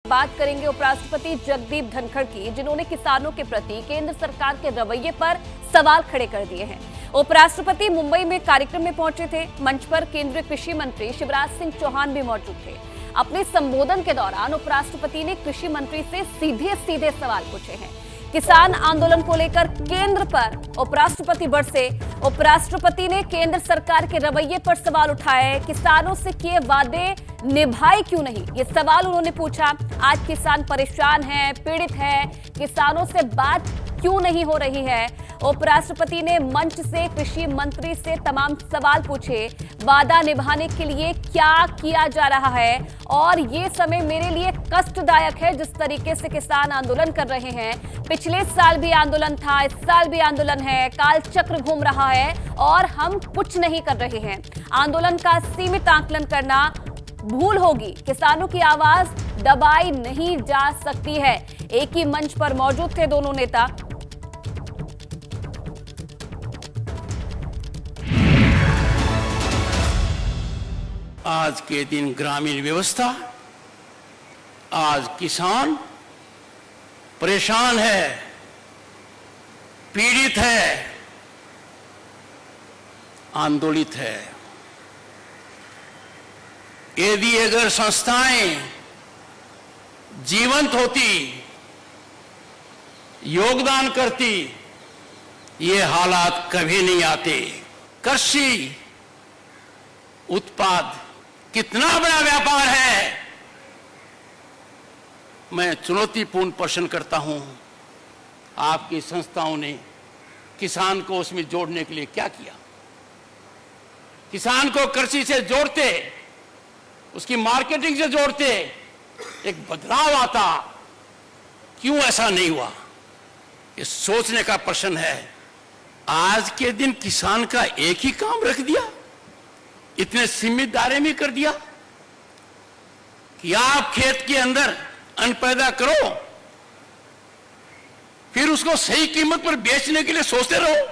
बात करेंगे उपराष्ट्रपति जगदीप धनखड़ की, जिन्होंने किसानों के प्रति केंद्र सरकार के रवैये पर सवाल खड़े कर दिए हैं। उपराष्ट्रपति मुंबई में कार्यक्रम में पहुंचे थे। मंच पर केंद्रीय कृषि मंत्री शिवराज सिंह चौहान भी मौजूद थे। अपने संबोधन के दौरान उपराष्ट्रपति ने कृषि मंत्री से सीधे सीधे सवाल पूछे हैं। किसान आंदोलन को लेकर केंद्र पर उपराष्ट्रपति बरसे। उपराष्ट्रपति ने केंद्र सरकार के रवैये पर सवाल उठाए। किसानों से किए वादे निभाए क्यों नहीं, ये सवाल उन्होंने पूछा। आज किसान परेशान हैं, पीड़ित हैं, किसानों से बात क्यों नहीं हो रही है। उपराष्ट्रपति ने मंच से कृषि मंत्री से तमाम सवाल पूछे। वादा निभाने के लिए क्या किया जा रहा है और ये समय मेरे लिए कष्टदायक है जिस तरीके से किसान आंदोलन कर रहे हैं। पिछले साल भी आंदोलन था, इस साल भी आंदोलन है, काल चक्र घूम रहा है और हम कुछ नहीं कर रहे हैं। आंदोलन का सीमित आकलन करना भूल होगी। किसानों की आवाज दबाई नहीं जा सकती है। एक ही मंच पर मौजूद थे दोनों नेता। आज के दिन ग्रामीण व्यवस्था, आज किसान परेशान है, पीड़ित है, आंदोलित है। यदि अगर संस्थाएं जीवंत होती, योगदान करती, ये हालात कभी नहीं आते। कृषि उत्पाद कितना बड़ा व्यापार है। मैं चुनौतीपूर्ण प्रश्न करता हूं, आपकी संस्थाओं ने किसान को उसमें जोड़ने के लिए क्या किया। किसान को कृषि से जोड़ते, उसकी मार्केटिंग से जोड़ते, एक बदलाव आता। क्यों ऐसा नहीं हुआ, ये सोचने का प्रश्न है। आज के दिन किसान का एक ही काम रख दिया, इतने सीमित दायरे में कर दिया कि आप खेत के अंदर अन्न पैदा करो, फिर उसको सही कीमत पर बेचने के लिए सोचते रहो।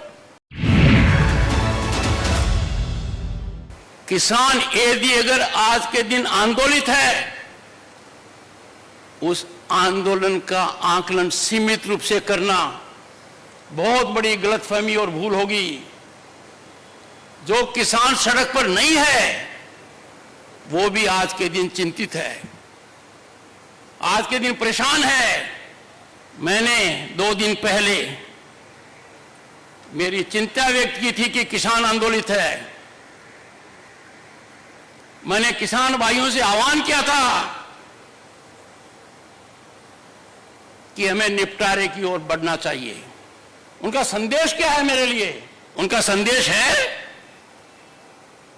किसान यदि अगर आज के दिन आंदोलित है, उस आंदोलन का आकलन सीमित रूप से करना बहुत बड़ी गलतफहमी और भूल होगी। जो किसान सड़क पर नहीं है, वो भी आज के दिन चिंतित है, आज के दिन परेशान है। मैंने 2 दिन पहले मेरी चिंता व्यक्त की थी कि किसान आंदोलित है। मैंने किसान भाइयों से आह्वान किया था कि हमें निपटारे की ओर बढ़ना चाहिए। उनका संदेश क्या है मेरे लिए? उनका संदेश है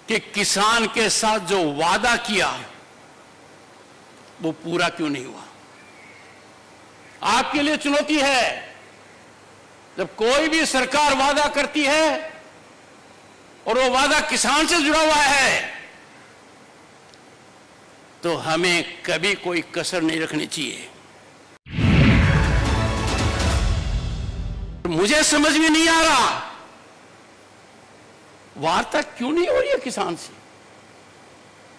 कि किसान के साथ जो वादा किया वो पूरा क्यों नहीं हुआ। आपके लिए चुनौती है, जब कोई भी सरकार वादा करती है और वो वादा किसान से जुड़ा हुआ है, तो हमें कभी कोई कसर नहीं रखनी चाहिए। मुझे समझ में नहीं आ रहा, वार्ता क्यों नहीं हो रही है किसान से।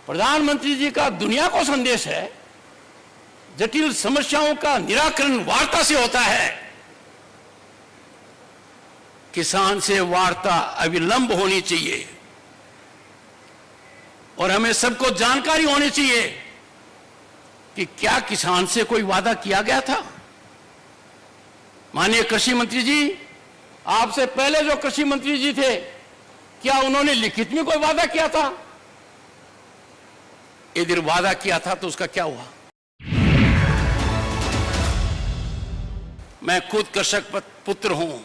प्रधानमंत्री जी का दुनिया को संदेश है, जटिल समस्याओं का निराकरण वार्ता से होता है। किसान से वार्ता अविलंब होनी चाहिए और हमें सबको जानकारी होनी चाहिए कि क्या किसान से कोई वादा किया गया था। माननीय कृषि मंत्री जी, आपसे पहले जो कृषि मंत्री जी थे, क्या उन्होंने लिखित में कोई वादा किया था? यदि वादा किया था तो उसका क्या हुआ? मैं खुद कृषक पुत्र हूं,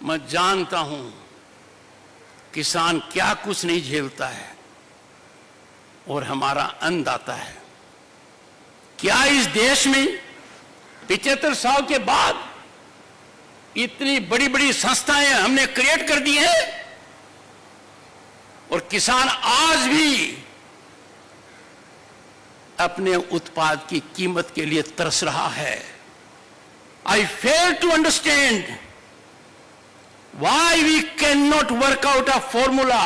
मैं जानता हूं किसान क्या कुछ नहीं झेलता है और हमारा अन्नदाता है। क्या इस देश में 75 साल के बाद इतनी बड़ी बड़ी संस्थाएं हमने क्रिएट कर दी हैं और किसान आज भी अपने उत्पाद की कीमत के लिए तरस रहा है। I fail to understand why we cannot work out a formula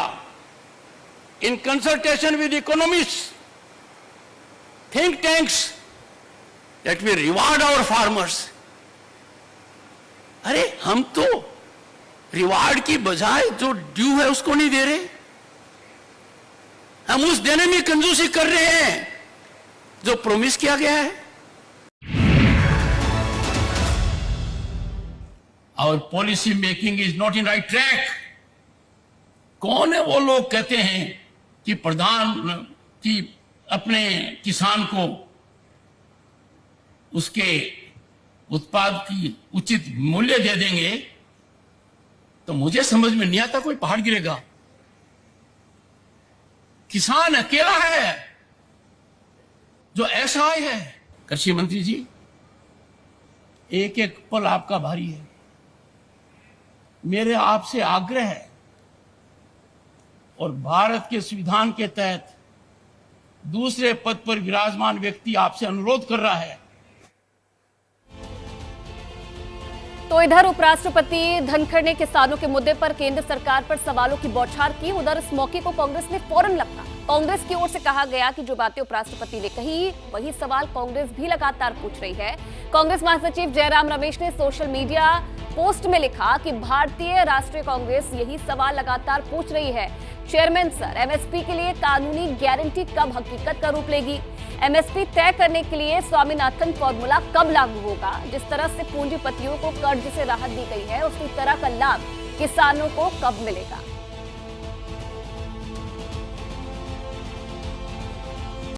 in consultation with economists, think tanks, that we reward our farmers. अरे हम तो रिवार्ड की बजाय जो ड्यू है उसको नहीं दे रहे, हम उस देने में कंजूसी कर रहे हैं जो प्रॉमिस किया गया है। Our policy making is not in right track. कौन है वो लोग कहते हैं कि प्रधान की अपने किसान को उसके उत्पाद की उचित मूल्य दे देंगे, तो मुझे समझ में नहीं आता कोई पहाड़ गिरेगा। किसान अकेला है जो ऐसा है। कृषि मंत्री जी, एक एक पल आपका भारी है। मेरे आपसे आग्रह है और भारत के संविधान के तहत दूसरे पद पर विराजमान व्यक्ति आपसे अनुरोध कर रहा है। तो इधर उपराष्ट्रपति धनखड़ ने किसानों के मुद्दे पर केंद्र सरकार पर सवालों की बौछार की। उधर इस मौके को कांग्रेस ने फौरन लगता। कांग्रेस की ओर से कहा गया कि जो बातें उपराष्ट्रपति ने कही वही सवाल कांग्रेस भी लगातार पूछ रही है। कांग्रेस महासचिव जयराम रमेश ने सोशल मीडिया पोस्ट में लिखा कि भारतीय राष्ट्रीय कांग्रेस यही सवाल लगातार पूछ रही है। चेयरमैन सर, एमएसपी के लिए कानूनी गारंटी कब हकीकत का रूप लेगी? एमएसपी तय करने के लिए स्वामीनाथन फॉर्मूला कब लागू होगा? जिस तरह से पूंजीपतियों को कर्ज से राहत दी गई है, उसी तरह का लाभ किसानों को कब मिलेगा?